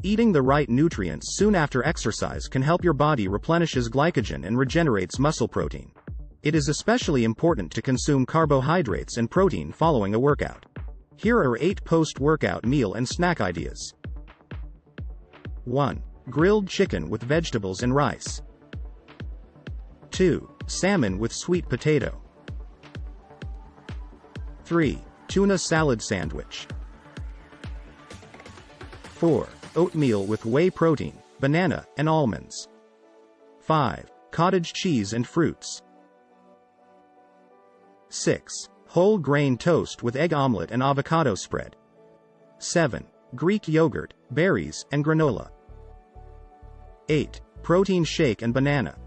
Eating the right nutrients soon after exercise can help your body replenishes glycogen and regenerates muscle protein. It is especially important to consume carbohydrates and protein following a workout. Here are 8 post-workout meal and snack ideas. 1. Grilled chicken with vegetables and rice. 2. Salmon with sweet potato. 3. Tuna salad sandwich. 4. Oatmeal with whey protein, banana, and almonds. 5. Cottage cheese and fruits. 6. Whole grain toast with egg omelette and avocado spread. 7. Greek yogurt, berries, and granola. 8. Protein shake and banana.